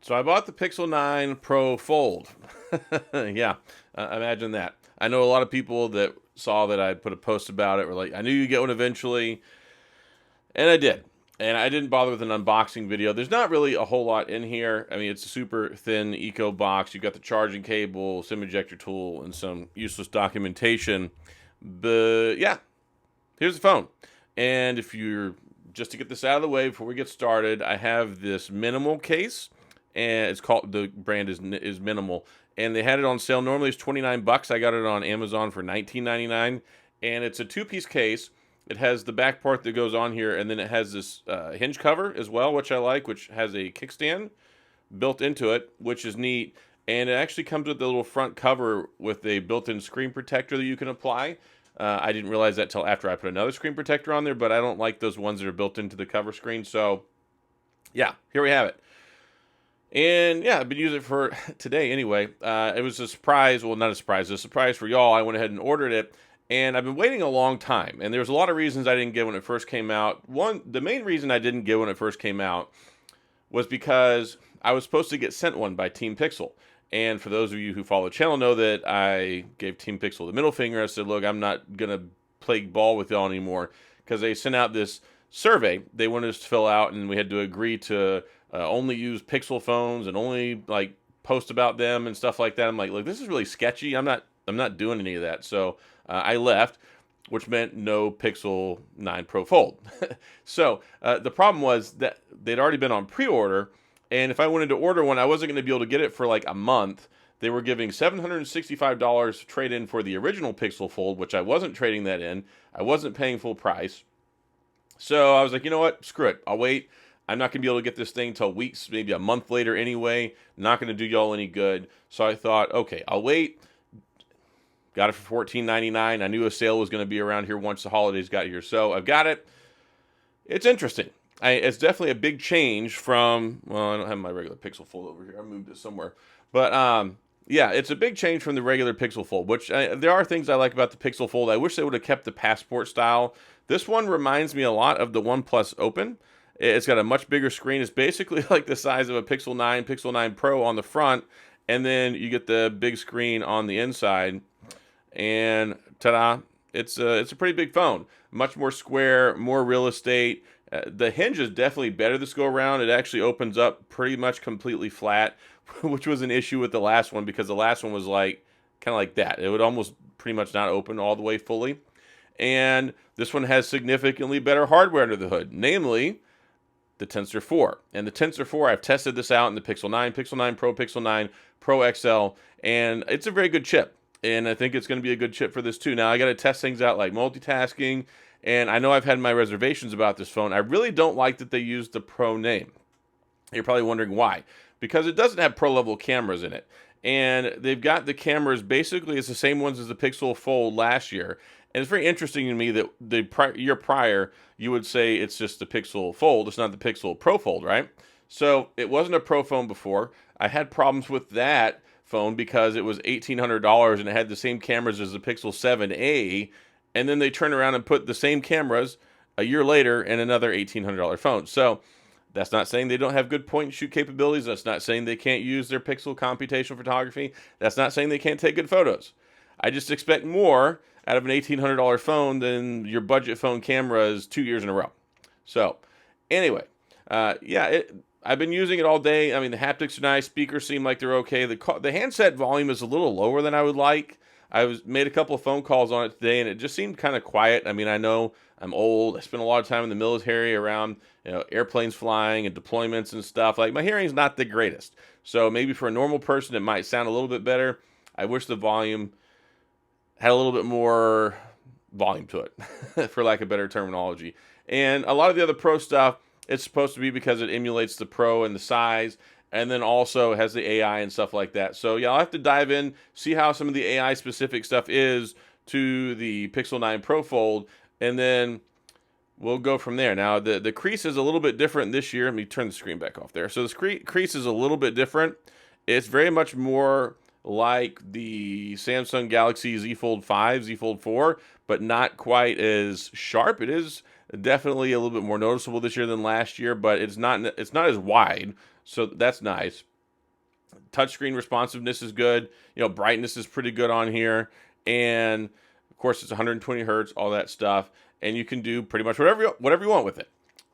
So I bought the Pixel 9 Pro Fold. Yeah, imagine that. I know a lot of people that saw that I put a post about it were like, I knew you'd get one eventually, and I did. And I didn't bother with an unboxing video. There's not really a whole lot in here. I mean, it's a super thin eco box. You've got the charging cable, SIM ejector tool, and some useless documentation. But yeah, here's the phone. And if you're just to get this out of the way before we get started, I have this minimal case, and it's called the brand is minimal, and they had it on sale. Normally it's 29 bucks. I got it on Amazon for 19.99, and it's a two-piece case. It has the back part that goes on here, and then it has this hinge cover as well, which I like, which has a kickstand built into it, which is neat. And it actually comes with a little front cover with a built-in screen protector that you can apply. I didn't realize that till after I put another screen protector on there, but I don't like those ones that are built into the cover screen. So, yeah, here we have it. And yeah, I've been using it for today anyway. It was a surprise. Well, not a surprise. A surprise for y'all. I went ahead and ordered it. And I've been waiting a long time. And there's a lot of reasons I didn't get when it first came out. The main reason I didn't get when it first came out was because I was supposed to get sent one by Team Pixel. And for those of you who follow the channel know that I gave Team Pixel the middle finger. I said, look, I'm not going to play ball with y'all anymore, because they sent out this survey they wanted us to fill out, and we had to agree to only use Pixel phones and only like post about them and stuff like that. I'm like, look, this is really sketchy. I'm not doing any of that. So I left, which meant no Pixel 9 Pro Fold. So the problem was that they'd already been on pre-order, and if I wanted to order one, I wasn't going to be able to get it for like a month. They were giving $765 trade-in for the original Pixel Fold, which I wasn't trading that in. I wasn't paying full price. So I was like, you know what? Screw it. I'll wait. I'm not going to be able to get this thing till weeks, maybe a month later anyway. Not going to do y'all any good. So I thought, okay, I'll wait. Got it for $14.99. I knew a sale was going to be around here once the holidays got here. So I've got it. It's interesting. It's definitely a big change from, well, I don't have my regular Pixel Fold over here. I moved it somewhere. But yeah, it's a big change from the regular Pixel Fold, which there are things I like about the Pixel Fold. I wish they would have kept the Passport style. This one reminds me a lot of the OnePlus Open. It's got a much bigger screen. It's basically like the size of a Pixel 9, Pixel 9 Pro on the front, and then you get the big screen on the inside. And ta-da, it's a pretty big phone. Much more square, more real estate. The hinge is definitely better this go around. It actually opens up pretty much completely flat, which was an issue with the last one, because the last one was like kind of like that. It would almost pretty much not open all the way fully. And this one has significantly better hardware under the hood, namely the Tensor 4. And the Tensor 4, I've tested this out in the Pixel 9, Pixel 9 Pro, Pixel 9 Pro XL, and it's a very good chip. And I think it's going to be a good chip for this too. Now, I got to test things out like multitasking, and I know I've had my reservations about this phone. I really don't like that they used the Pro name. You're probably wondering why. Because it doesn't have Pro-level cameras in it. And they've got the cameras, basically, it's the same ones as the Pixel Fold last year. And it's very interesting to me that the year prior, you would say it's just the Pixel Fold. It's not the Pixel Pro Fold, right? So it wasn't a Pro phone before. I had problems with that phone because it was $1,800 and it had the same cameras as the Pixel 7a. And then they turned around and put the same cameras a year later in another $1,800 phone. So that's not saying they don't have good point and shoot capabilities. That's not saying they can't use their Pixel computational photography. That's not saying they can't take good photos. I just expect more out of an $1,800 phone than your budget phone cameras 2 years in a row. So anyway, yeah, I've been using it all day. I mean, the haptics are nice. Speakers seem like they're okay. The handset volume is a little lower than I would like. Made a couple of phone calls on it today, and it just seemed kind of quiet. I mean, I know I'm old. I spent a lot of time in the military around, airplanes flying and deployments and stuff. Like, my hearing's not the greatest. So maybe for a normal person, it might sound a little bit better. I wish the volume had a little bit more volume to it, for lack of better terminology. And a lot of the other Pro stuff, it's supposed to be because it emulates the Pro and the size, and then also has the AI and stuff like that. So yeah, I'll have to dive in, see how some of the AI specific stuff is to the Pixel 9 Pro Fold, and then we'll go from there. Now, the crease is a little bit different this year. Let me turn the screen back off there. So the crease is a little bit different. It's very much more like the Samsung Galaxy Z Fold 5, Z Fold 4, but not quite as sharp. It is definitely a little bit more noticeable this year than last year, but it's not as wide, so that's nice. Touchscreen responsiveness is good. Brightness is pretty good on here. And of course, it's 120 hertz, all that stuff. And you can do pretty much whatever you want with it.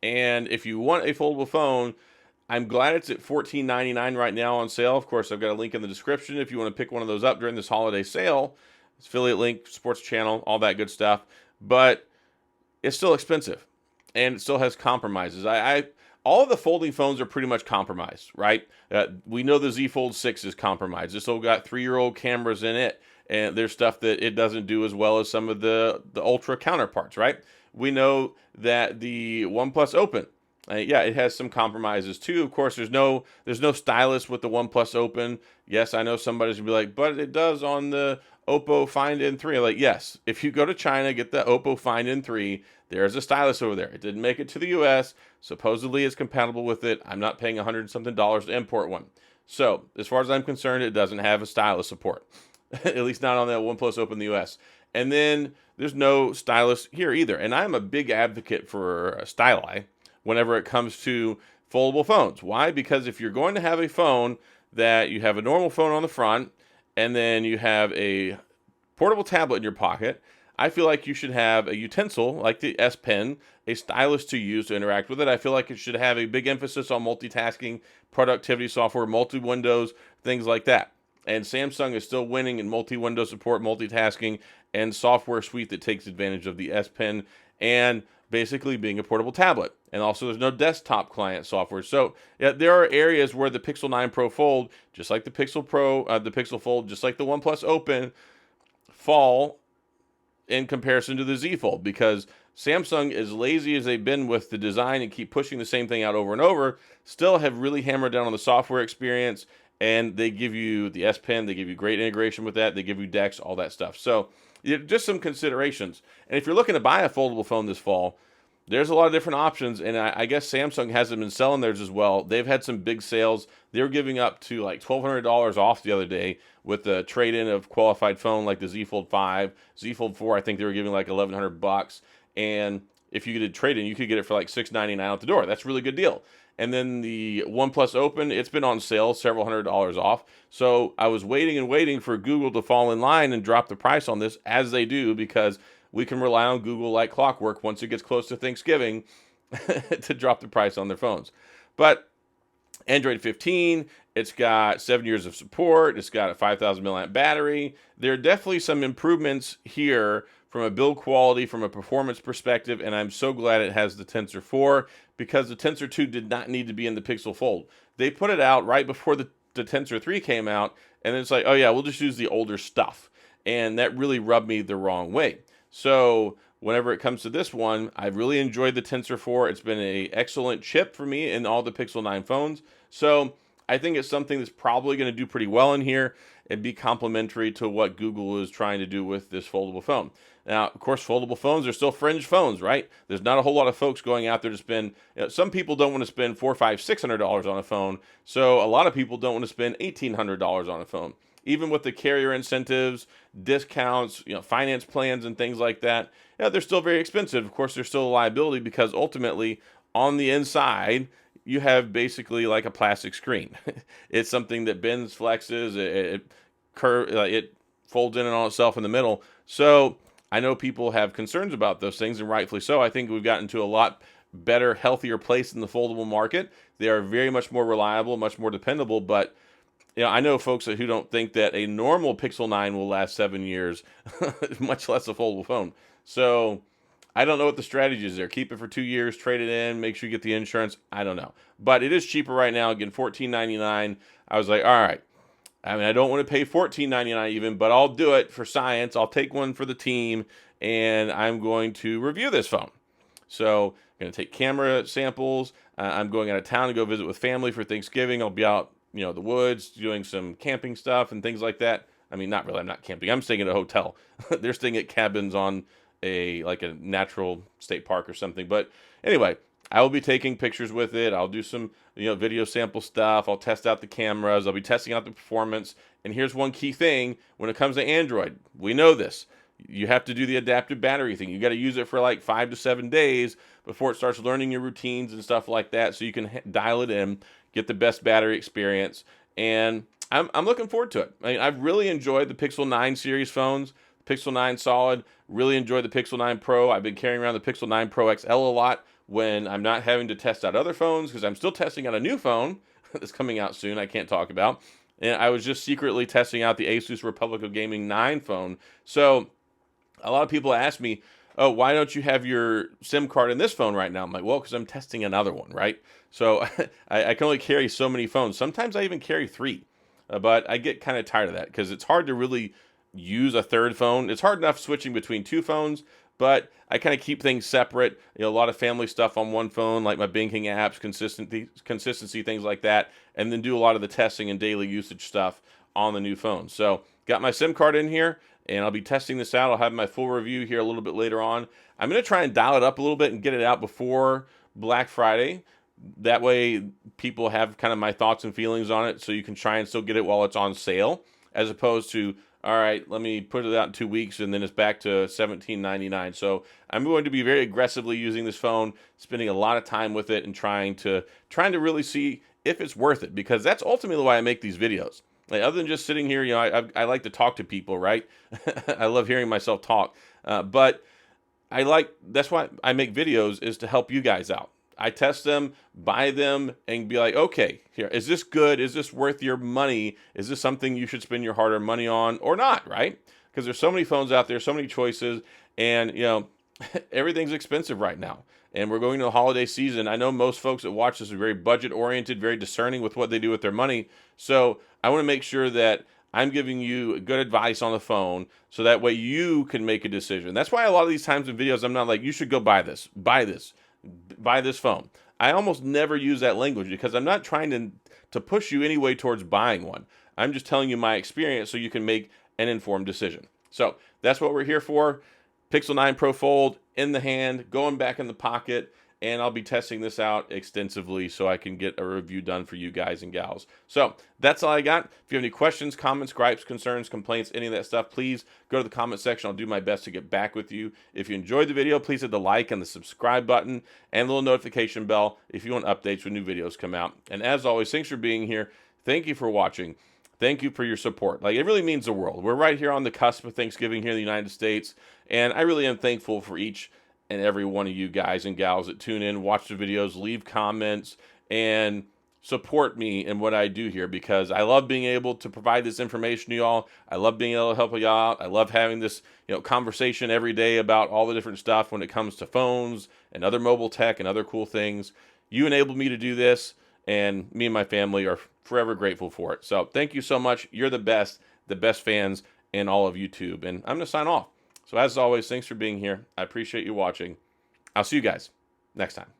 And if you want a foldable phone, I'm glad it's at $14.99 right now on sale. Of course, I've got a link in the description if you want to pick one of those up during this holiday sale. It's affiliate link, sports channel, all that good stuff. But it's still expensive, and it still has compromises. All of the folding phones are pretty much compromised, right? We know the Z Fold 6 is compromised. It's still got 3-year-old cameras in it, and there's stuff that it doesn't do as well as some of the Ultra counterparts, right? We know that the OnePlus Open, it has some compromises too. Of course, there's no stylus with the OnePlus Open. Yes, I know somebody's gonna be like, but it does on the Oppo Find N3. Like, yes, if you go to China, get the Oppo Find N3, there's a stylus over there. It didn't make it to the US. Supposedly it's compatible with it. I'm not paying $100 something to import one. So, as far as I'm concerned, it doesn't have a stylus support. At least not on the OnePlus Open in the US. And then there's no stylus here either. And I'm a big advocate for styli whenever it comes to foldable phones. Why? Because if you're going to have a phone that you have a normal phone on the front, and then you have a portable tablet in your pocket, I feel like you should have a utensil like the S Pen, a stylus to use to interact with it. I feel like it should have a big emphasis on multitasking, productivity software, multi-windows, things like that. And Samsung is still winning in multi-window support, multitasking, and software suite that takes advantage of the S Pen and basically being a portable tablet. And also there's no desktop client software. So there are areas where the Pixel 9 Pro Fold, just like the Pixel Pro, the Pixel Fold, just like the OnePlus Open, fall in comparison to the Z Fold, because Samsung, as lazy as they've been with the design and keep pushing the same thing out over and over, still have really hammered down on the software experience, and they give you the S Pen, they give you great integration with that, they give you DeX, all that stuff. So just some considerations. And if you're looking to buy a foldable phone this fall, there's a lot of different options, and I guess Samsung hasn't been selling theirs as well. They've had some big sales. They were giving up to like $1,200 off the other day with the trade-in of qualified phone like the Z Fold 5, Z Fold 4. I think they were giving like $1,100, and if you did trade-in, you could get it for like $699 out the door. That's a really good deal. And then the OnePlus Open, it's been on sale, several $100s off. So I was waiting and waiting for Google to fall in line and drop the price on this, as they do, because we can rely on Google like clockwork once it gets close to Thanksgiving to drop the price on their phones. But Android 15, it's got 7 years of support. It's got a 5,000 milliamp battery. There are definitely some improvements here from a build quality, from a performance perspective, and I'm so glad it has the Tensor 4, because the Tensor 2 did not need to be in the Pixel Fold. They put it out right before the Tensor 3 came out, and it's like, oh yeah, we'll just use the older stuff. And that really rubbed me the wrong way. So whenever it comes to this one, I've really enjoyed the Tensor 4. It's been an excellent chip for me in all the Pixel 9 phones. So I think it's something that's probably going to do pretty well in here and be complementary to what Google is trying to do with this foldable phone. Now, of course, foldable phones are still fringe phones, right? There's not a whole lot of folks going out there to spend, some people don't want to spend $400, $500, $600 on a phone. So a lot of people don't want to spend $1,800 on a phone. Even with the carrier incentives, discounts, finance plans and things like that, they're still very expensive. Of course, there's still a liability, because ultimately on the inside, you have basically like a plastic screen. It's something that bends, flexes, it folds in and on itself in the middle. So I know people have concerns about those things, and rightfully so. I think we've gotten to a lot better, healthier place in the foldable market. They are very much more reliable, much more dependable, but I know folks who don't think that a normal Pixel 9 will last 7 years, much less a foldable phone. So I don't know what the strategy is there. Keep it for 2 years, trade it in, make sure you get the insurance. I don't know. But it is cheaper right now. Again, $14.99. I was like, all right. I mean, I don't want to pay $14.99 even, but I'll do it for science. I'll take one for the team, and I'm going to review this phone. So I'm going to take camera samples. I'm going out of town to go visit with family for Thanksgiving. I'll be out, the woods, doing some camping stuff and things like that. I mean, not really. I'm not camping. I'm staying at a hotel. They're staying at cabins on a natural state park or something. But anyway, I will be taking pictures with it. I'll do some, video sample stuff. I'll test out the cameras. I'll be testing out the performance. And here's one key thing when it comes to Android. We know this. You have to do the adaptive battery thing. You got to use it for like 5 to 7 days before it starts learning your routines and stuff like that, so you can dial it in, get the best battery experience. And I'm looking forward to it. I mean, I've really enjoyed the Pixel 9 series phones. Pixel 9 Solid. Really enjoyed the Pixel 9 Pro. I've been carrying around the Pixel 9 Pro XL a lot when I'm not having to test out other phones, because I'm still testing out a new phone that's coming out soon I can't talk about. And I was just secretly testing out the Asus Republic of Gaming 9 phone. So a lot of people ask me, oh, why don't you have your SIM card in this phone right now? I'm like, well, because I'm testing another one, right? So I can only carry so many phones. Sometimes I even carry three. But I get kind of tired of that because it's hard to really use a third phone. It's hard enough switching between two phones, but I kind of keep things separate. You know, a lot of family stuff on one phone, like my banking apps, consistency, things like that, and then do a lot of the testing and daily usage stuff on the new phone. So got my SIM card in here, and I'll be testing this out. I'll have my full review here a little bit later on. I'm going to try and dial it up a little bit and get it out before Black Friday. That way people have kind of my thoughts and feelings on it, so you can try and still get it while it's on sale, as opposed to, all right, let me put it out in 2 weeks and then it's back to $17.99. So I'm going to be very aggressively using this phone, spending a lot of time with it, and trying to really see if it's worth it, because that's ultimately why I make these videos. Like, other than just sitting here, you know, I like to talk to people, right? I love hearing myself talk, but that's why I make videos, is to help you guys out. I test them, buy them, and be like, okay, here, is this good? Is this worth your money? Is this something you should spend your hard-earned money on or not, right? Because there's so many phones out there, so many choices, and, you know, everything's expensive right now. And we're going to the holiday season. I know most folks that watch this are very budget-oriented, very discerning with what they do with their money. So I want to make sure that I'm giving you good advice on the phone, so that way you can make a decision. That's why a lot of these times in videos, I'm not like, you should go buy this phone. I almost never use that language, because I'm not trying to push you anyway towards buying one. I'm just telling you my experience so you can make an informed decision. So that's what we're here for. Pixel 9 Pro Fold in the hand, going back in the pocket, and I'll be testing this out extensively so I can get a review done for you guys and gals. So that's all I got. If you have any questions, comments, gripes, concerns, complaints, any of that stuff, please go to the comment section. I'll do my best to get back with you. If you enjoyed the video, please hit the like and the subscribe button and the little notification bell if you want updates when new videos come out. And as always, thanks for being here. Thank you for watching. Thank you for your support. Like, it really means the world. We're right here on the cusp of Thanksgiving here in the United States, and I really am thankful for each and every one of you guys and gals that tune in, watch the videos, leave comments, and support me in what I do here, because I love being able to provide this information to y'all. I love being able to help y'all out. I love having this, you know, conversation every day about all the different stuff when it comes to phones and other mobile tech and other cool things. You enabled me to do this, and me and my family are forever grateful for it. So thank you so much. You're the best fans in all of YouTube. And I'm going to sign off. So as always, thanks for being here. I appreciate you watching. I'll see you guys next time.